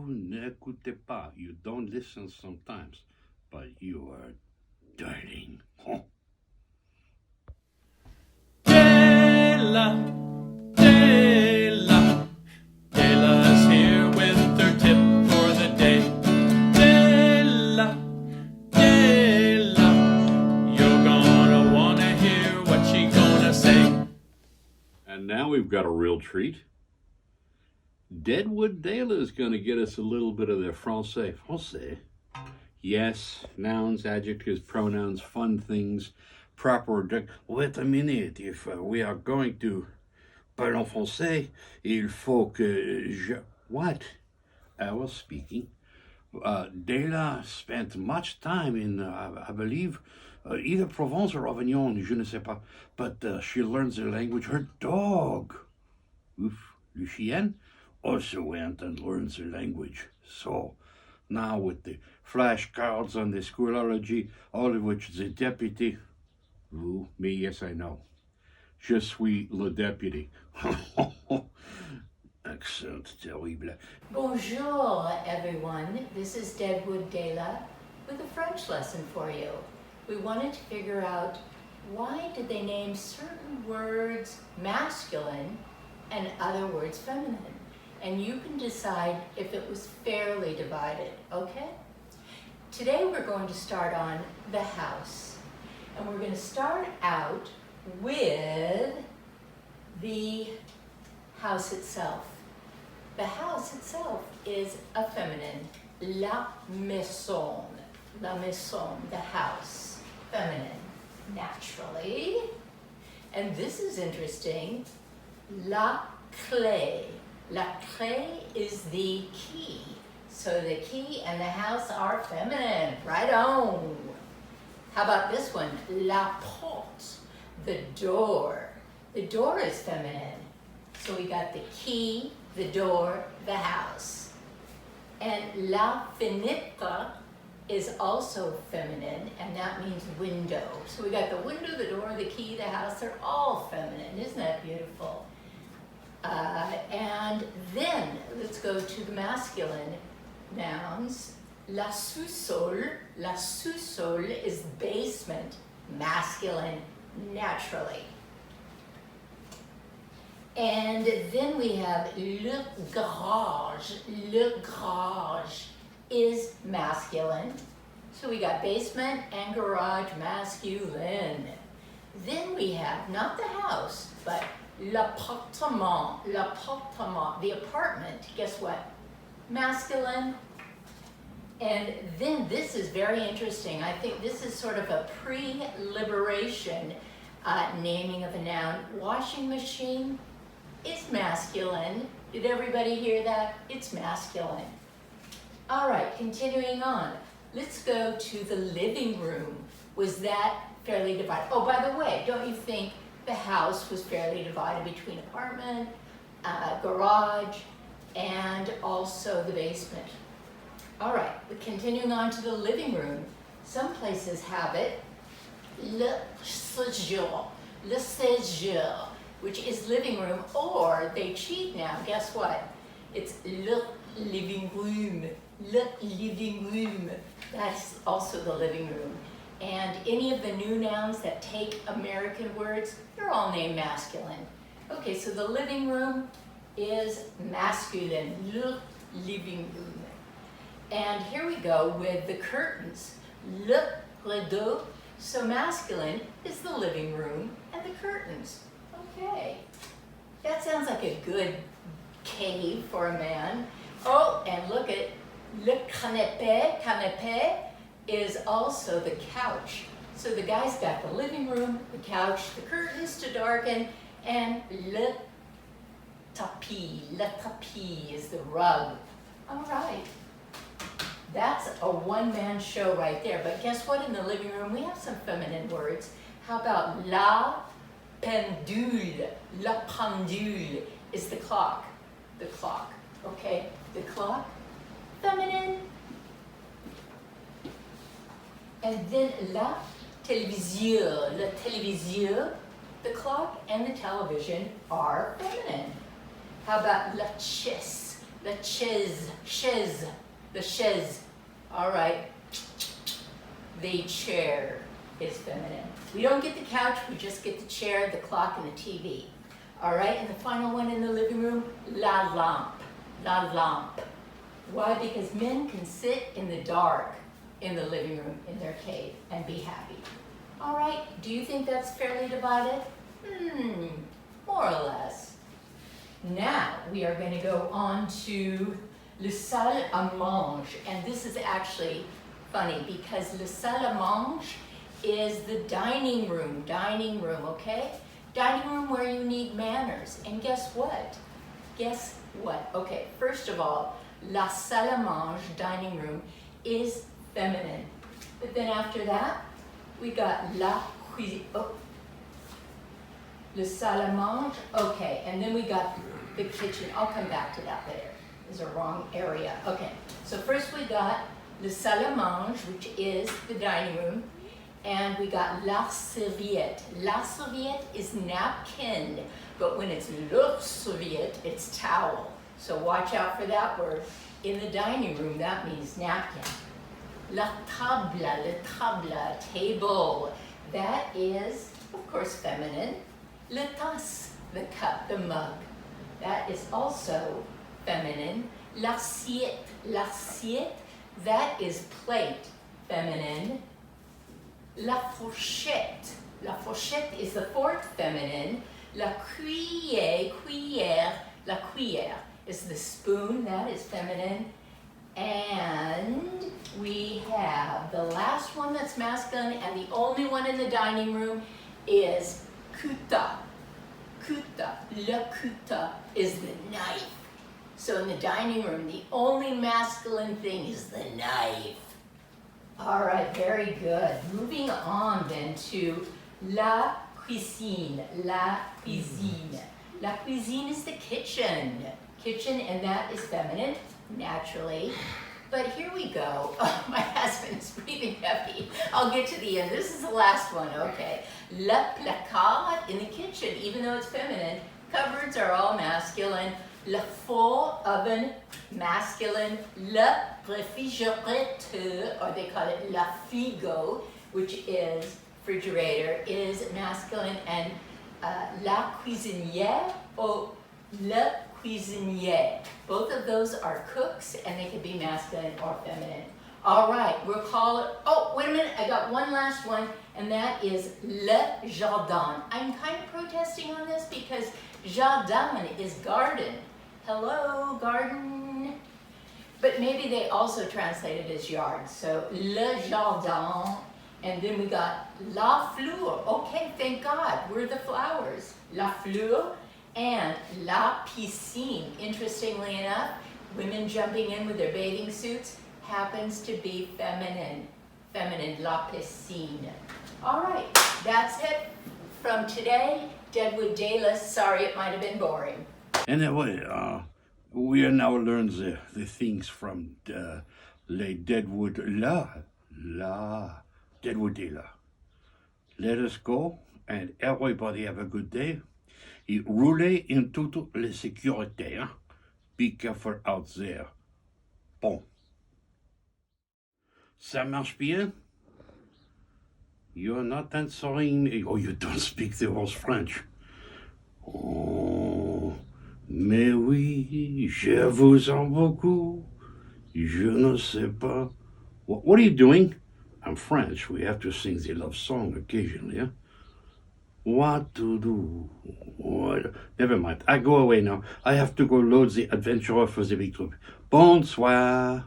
Vous n'écoutez pas. You don't listen sometimes, but you are darling. Dayla, Dayla, Dayla's here with her tip for the day. Dayla, Dayla, you're gonna wanna hear what she gonna say. And now we've got a real treat. Deadwood Dayla is going to get us a little bit of the français. Français. Yes, nouns, adjectives, pronouns, fun things, proper. Wait a minute. If we are going to parler français, il faut que je. What? I was speaking. Dayla spent much time in, I believe, either Provence or Avignon, je ne sais pas. But she learns the language. Her dog, Oof, Lucien, also went and learned the language. So now with the flashcards on the Schoolology, all of which the deputy, vous, me, yes, I know. Je suis le deputy. Accent terrible. Bonjour, everyone. This is Deadwood Dayla with a French lesson for you. We wanted to figure out why did they name certain words masculine and other words feminine? And you can decide if it was fairly divided, okay? Today we're going to start on the house. And we're going to start out with the house itself. The house itself is a feminine, la maison, the house, feminine, naturally. And this is interesting, la clé. La clé is the key. So the key and the house are feminine, right on. How about this one, la porte, the door. The door is feminine. So we got the key, the door, the house. And la fenêtre is also feminine, and that means window. So we got the window, the door, the key, the house, they're all feminine. Isn't that beautiful? And then let's go to the masculine nouns. La sous-sol is basement, masculine, naturally. And then we have le garage. Le garage is masculine. So we got basement and garage, masculine. Then we have, not the house, but l'appartement, the apartment. Guess what? Masculine. And then this is very interesting. I think this is sort of a pre-liberation naming of a noun. Washing machine is masculine. Did everybody hear that? It's masculine. All right, continuing on. Let's go to the living room. Was that fairly divided? Oh, by the way, don't you think the house was fairly divided between apartment, garage, and also the basement? All right, continuing on to the living room. Some places have it, le séjour, which is living room, or they cheat now. Guess what? It's le living room. That's also the living room. And any of the new nouns that take American words, they're all named masculine. Okay, so the living room is masculine, le living room. And here we go with the curtains, le rideau. So masculine is the living room and the curtains. Okay, that sounds like a good cave for a man. Oh, and look at le canapé. Canapé is also the couch. So the guy's got the living room, the couch, the curtains to darken, and le tapis. Le tapis is the rug. All right. That's a one-man show right there. But guess what? In the living room, we have some feminine words. How about la pendule? La pendule is the clock. The clock, okay? The clock, feminine. And then la télévision. La télévision, the clock and the television are feminine. How about la chaise? the chaise, the chaise. All right, the chair is feminine. We don't get the couch, we just get the chair, the clock, and the TV. All right, and the final one in the living room, la lampe, la lampe. Why? Because men can sit in the dark in the living room in their cave and be happy. All right, do you think that's fairly divided? More or less. Now we are going to go on to le salle à manger, and this is actually funny because le salle à manger is the dining room, okay? Dining room where you need manners. And guess what? Guess what? Okay, first of all, la salle à manger, dining room, is feminine. But then after that, we got la cuisine. Oh, le salle à manger, okay. And then we got the kitchen. I'll come back to that later. There's a wrong area. Okay, so first we got le salle à manger, which is the dining room. And we got la serviette. La serviette is napkin, but when it's le serviette, it's towel. So watch out for that word. In the dining room, that means napkin. La table, table. That is, of course, feminine. Le tasse, the cup, the mug. That is also feminine. L'assiette, l'assiette, that is plate, feminine. La fourchette is the fork, feminine. La cuillère, la cuillère is the spoon, that is feminine. And we have the last one that's masculine, and the only one in the dining room is couteau. Le couteau is the knife. So in the dining room, the only masculine thing is the knife. All right, very good. Moving on then to la cuisine. La cuisine. La cuisine is the kitchen. Kitchen, and that is feminine, naturally. But here we go. Oh, my husband is breathing heavy. I'll get to the end. This is the last one, okay. Le placard in the kitchen, even though it's feminine. Cupboards are all masculine. Le four oven, masculine. Le réfrigérateur, or they call it la frigo, which is refrigerator, is masculine. And la cuisinière or le cuisinier. Both of those are cooks, and they can be masculine or feminine. All right, we'll call it, oh, wait a minute, I got one last one, and that is le jardin. I'm kind of protesting on this because jardin is garden. Hello, garden. But maybe they also translate it as yard. So le jardin, and then we got la fleur. Okay, thank God, we're the flowers. La fleur. And la piscine, interestingly enough, women jumping in with their bathing suits happens to be feminine. Feminine, la piscine. All right, that's it from today. Deadwood Dayla, sorry it might have been boring. Anyway, we are now learn the things from les Deadwood Deadwood Dayla. Let us go, and everybody have a good day. Et roulez in toute la sécurité. Hein? Be careful out there. Bon. Ça marche bien? You're not answering me. Oh, you don't speak the whole French. Oh, mais oui, je vous aime beaucoup. Je ne sais pas. What are you doing? I'm French. We have to sing the love song occasionally. Huh? What to do? What? Never mind. I go away now. I have to go load the adventurer for the big trip. Bonsoir.